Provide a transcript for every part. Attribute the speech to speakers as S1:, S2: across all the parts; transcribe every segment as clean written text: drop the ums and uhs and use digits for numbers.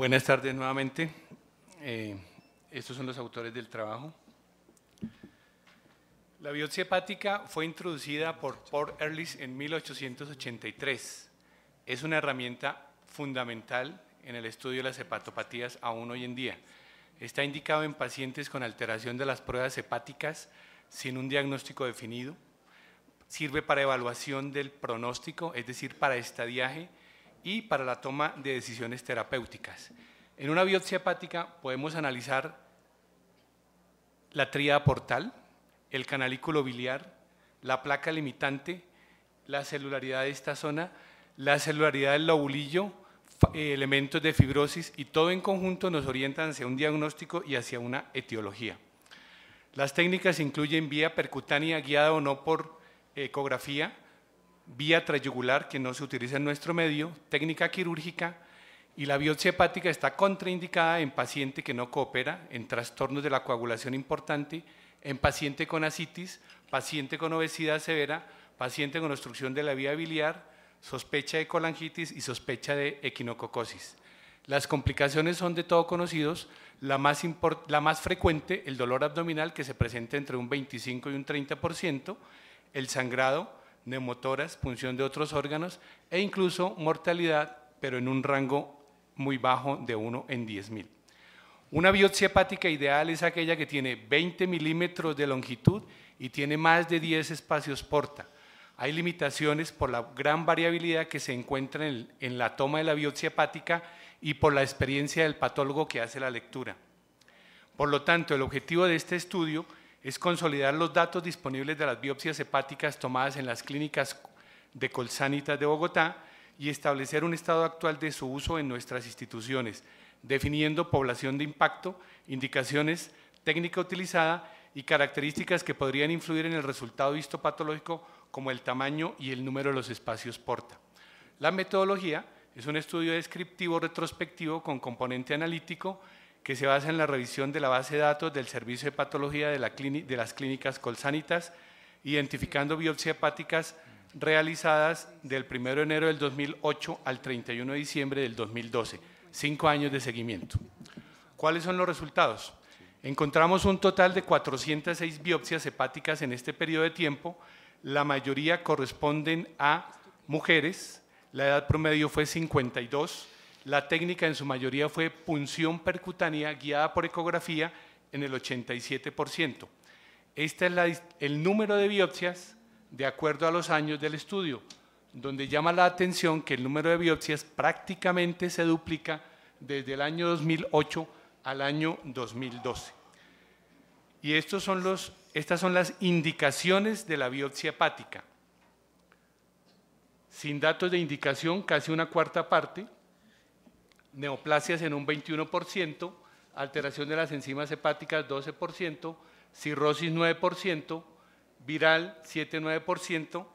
S1: Buenas tardes nuevamente. Estos son los autores del trabajo. La biopsia hepática fue introducida por Paul Ehrlich en 1883. Es una herramienta fundamental en el estudio de las hepatopatías aún hoy en día. Está indicado en pacientes con alteración de las pruebas hepáticas sin un diagnóstico definido. Sirve para evaluación del pronóstico, es decir, para estadiaje y para la toma de decisiones terapéuticas. En una biopsia hepática podemos analizar la tríada portal, el canalículo biliar, la placa limitante, la celularidad de esta zona, la celularidad del lobulillo, elementos de fibrosis, y todo en conjunto nos orientan hacia un diagnóstico y hacia una etiología. Las técnicas incluyen vía percutánea guiada o no por ecografía, vía trayugular, que no se utiliza en nuestro medio, técnica quirúrgica, y la biopsia hepática está contraindicada en paciente que no coopera, en trastornos de la coagulación importante, en paciente con ascitis, paciente con obesidad severa, paciente con obstrucción de la vía biliar, sospecha de colangitis y sospecha de equinococosis. Las complicaciones son de todo conocidos, la más frecuente, el dolor abdominal, que se presenta entre un 25 y un 30%, el sangrado, neumotoras, punción de otros órganos e incluso mortalidad, pero en un rango muy bajo de 1 en 10.000. Una biopsia hepática ideal es aquella que tiene 20 milímetros de longitud y tiene más de 10 espacios porta. Hay limitaciones por la gran variabilidad que se encuentra en la toma de la biopsia hepática y por la experiencia del patólogo que hace la lectura. Por lo tanto, el objetivo de este estudio es consolidar los datos disponibles de las biopsias hepáticas tomadas en las clínicas de Colsanitas de Bogotá y establecer un estado actual de su uso en nuestras instituciones, definiendo población de impacto, indicaciones, técnica utilizada y características que podrían influir en el resultado histopatológico, como el tamaño y el número de los espacios porta. La metodología es un estudio descriptivo retrospectivo con componente analítico que se basa en la revisión de la base de datos del Servicio de Patología de las clínicas Colsanitas, identificando biopsias hepáticas realizadas del 1 de enero del 2008 al 31 de diciembre del 2012, 5 años de seguimiento. ¿Cuáles son los resultados? Encontramos un total de 406 biopsias hepáticas en este periodo de tiempo. La mayoría corresponden a mujeres, la edad promedio fue 52, la técnica en su mayoría fue punción percutánea guiada por ecografía en el 87%. Este es el número de biopsias de acuerdo a los años del estudio, donde llama la atención que el número de biopsias prácticamente se duplica desde el año 2008 al año 2012. Y estas son las indicaciones de la biopsia hepática. Sin datos de indicación, casi una cuarta parte, neoplasias en un 21%, alteración de las enzimas hepáticas 12%, cirrosis 9%, viral 7-9%,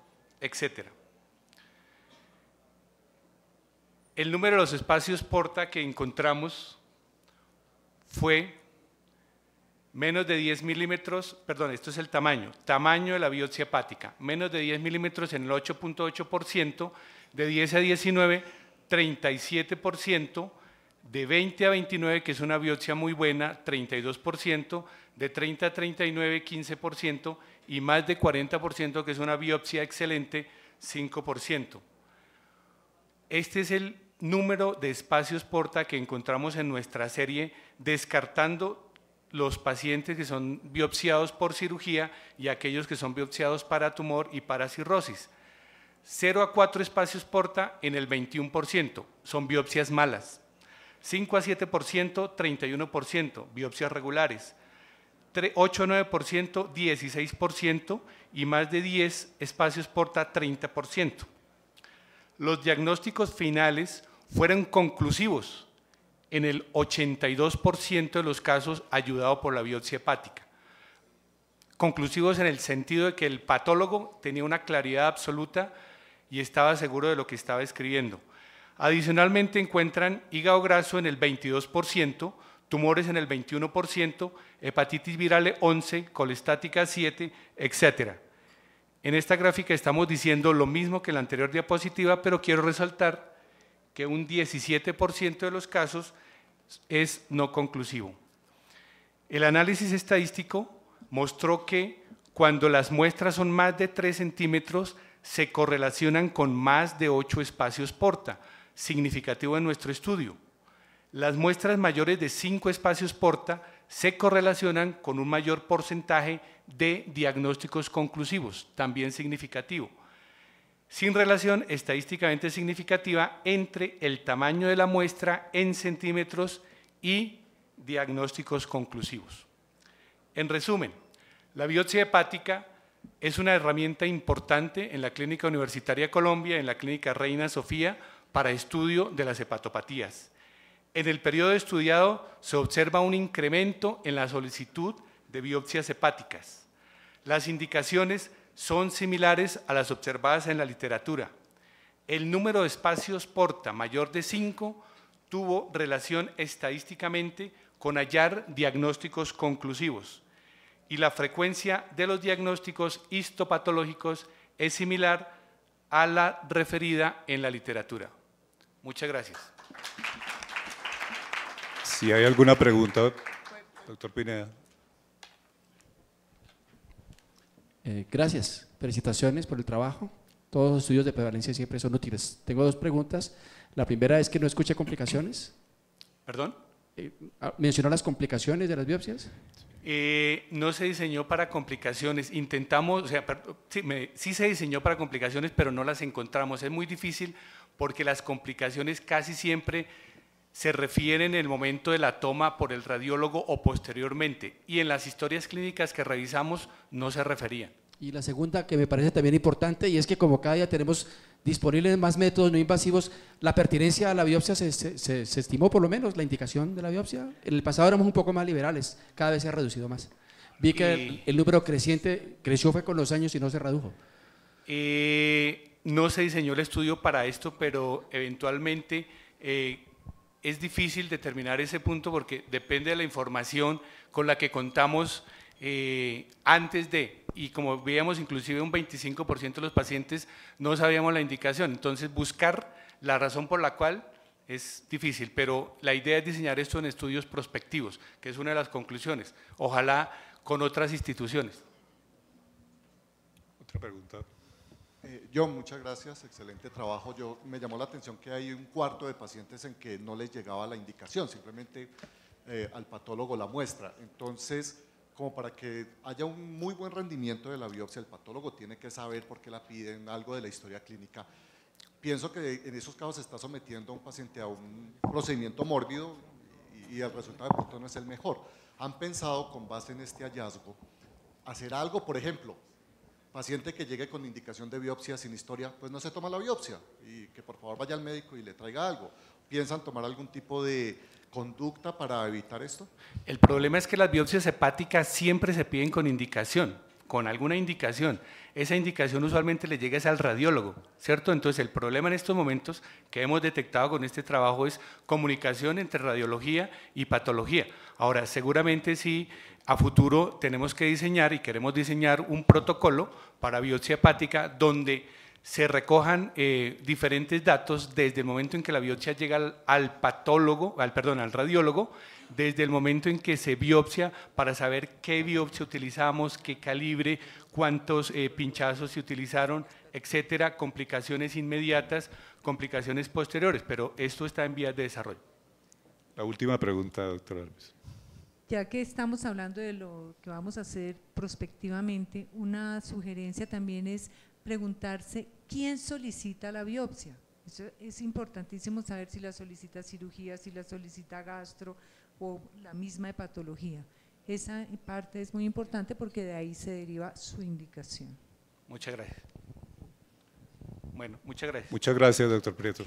S1: etc. El número de los espacios porta que encontramos fue menos de 10 milímetros, perdón, esto es el tamaño de la biopsia hepática, menos de 10 milímetros en el 8.8%, de 10 a 19, 37%, de 20 a 29, que es una biopsia muy buena, 32%, de 30 a 39, 15%, y más de 40%, que es una biopsia excelente, 5%. Este es el número de espacios porta que encontramos en nuestra serie, descartando los pacientes que son biopsiados por cirugía y aquellos que son biopsiados para tumor y para cirrosis. 0 a 4 espacios porta en el 21%, son biopsias malas. 5 a 7%, 31%, biopsias regulares. 8 a 9%, 16%, y más de 10 espacios porta, 30%. Los diagnósticos finales fueron conclusivos en el 82% de los casos, ayudado por la biopsia hepática. Conclusivos en el sentido de que el patólogo tenía una claridad absoluta y estaba seguro de lo que estaba escribiendo. Adicionalmente encuentran hígado graso en el 22%, tumores en el 21%, hepatitis viral 11%, colestática 7%, etc. En esta gráfica estamos diciendo lo mismo que en la anterior diapositiva, pero quiero resaltar que un 17% de los casos es no conclusivo. El análisis estadístico mostró que cuando las muestras son más de 3 centímetros, se correlacionan con más de 8 espacios porta, significativo en nuestro estudio. Las muestras mayores de 5 espacios porta se correlacionan con un mayor porcentaje de diagnósticos conclusivos, también significativo, sin relación estadísticamente significativa entre el tamaño de la muestra en centímetros y diagnósticos conclusivos. En resumen, la biopsia hepática es una herramienta importante en la Clínica Universitaria Colombia, en la Clínica Reina Sofía, para estudio de las hepatopatías. En el periodo estudiado se observa un incremento en la solicitud de biopsias hepáticas. Las indicaciones son similares a las observadas en la literatura. El número de espacios porta mayor de 5 tuvo relación estadísticamente con hallar diagnósticos conclusivos y la frecuencia de los diagnósticos histopatológicos es similar a la referida en la literatura. Muchas gracias.
S2: Si hay alguna pregunta, doctor Pineda.
S3: Gracias. Felicitaciones por el trabajo. Todos los estudios de prevalencia siempre son útiles. Tengo 2 preguntas. La primera es que no escuche complicaciones.
S1: ¿Perdón?
S3: ¿Mencionó las complicaciones de las biopsias?
S1: No se diseñó para complicaciones, intentamos, o sea, sí se diseñó para complicaciones, pero no las encontramos. Es muy difícil porque las complicaciones casi siempre se refieren en el momento de la toma por el radiólogo o posteriormente, y en las historias clínicas que revisamos no se referían.
S3: Y la segunda, que me parece también importante, y es que como cada día tenemos disponibles más métodos no invasivos, la pertinencia a la biopsia se estimó por lo menos, la indicación de la biopsia. En el pasado éramos un poco más liberales, cada vez se ha reducido más. Vi que el número creció fue con los años y no se redujo.
S1: No se diseñó el estudio para esto, pero eventualmente es difícil determinar ese punto porque depende de la información con la que contamos antes de, y como veíamos inclusive un 25% de los pacientes no sabíamos la indicación, entonces buscar la razón por la cual es difícil, pero la idea es diseñar esto en estudios prospectivos, que es una de las conclusiones, ojalá con otras instituciones.
S2: Otra pregunta.
S4: Muchas gracias, excelente trabajo. Me llamó la atención que hay un cuarto de pacientes en que no les llegaba la indicación, simplemente al patólogo la muestra. Entonces, como para que haya un muy buen rendimiento de la biopsia, el patólogo tiene que saber por qué la piden, algo de la historia clínica. Pienso que en esos casos se está sometiendo a un paciente a un procedimiento mórbido y el resultado de pronto no es el mejor. ¿Han pensado, con base en este hallazgo, hacer algo? Por ejemplo, paciente que llegue con indicación de biopsia sin historia, pues no se toma la biopsia y que por favor vaya al médico y le traiga algo. ¿Piensan tomar algún tipo de conducta para evitar esto?
S1: El problema es que las biopsias hepáticas siempre se piden con indicación, con alguna indicación. Esa indicación usualmente le llega al radiólogo, ¿cierto? Entonces el problema en estos momentos que hemos detectado con este trabajo es comunicación entre radiología y patología. Ahora, seguramente sí, a futuro tenemos que diseñar y queremos diseñar un protocolo para biopsia hepática donde se recojan diferentes datos desde el momento en que la biopsia llega al radiólogo, desde el momento en que se biopsia para saber qué biopsia utilizamos, qué calibre, cuántos pinchazos se utilizaron, etcétera, complicaciones inmediatas, complicaciones posteriores, pero esto está en vías de desarrollo.
S2: La última pregunta, doctora Alves.
S5: Ya que estamos hablando de lo que vamos a hacer prospectivamente, una sugerencia también es preguntarse quién solicita la biopsia. Eso es importantísimo saber si la solicita cirugía, si la solicita gastro o la misma hepatología. Esa parte es muy importante porque de ahí se deriva su indicación.
S1: Muchas gracias. Bueno, muchas gracias.
S2: Muchas gracias, doctor Prieto.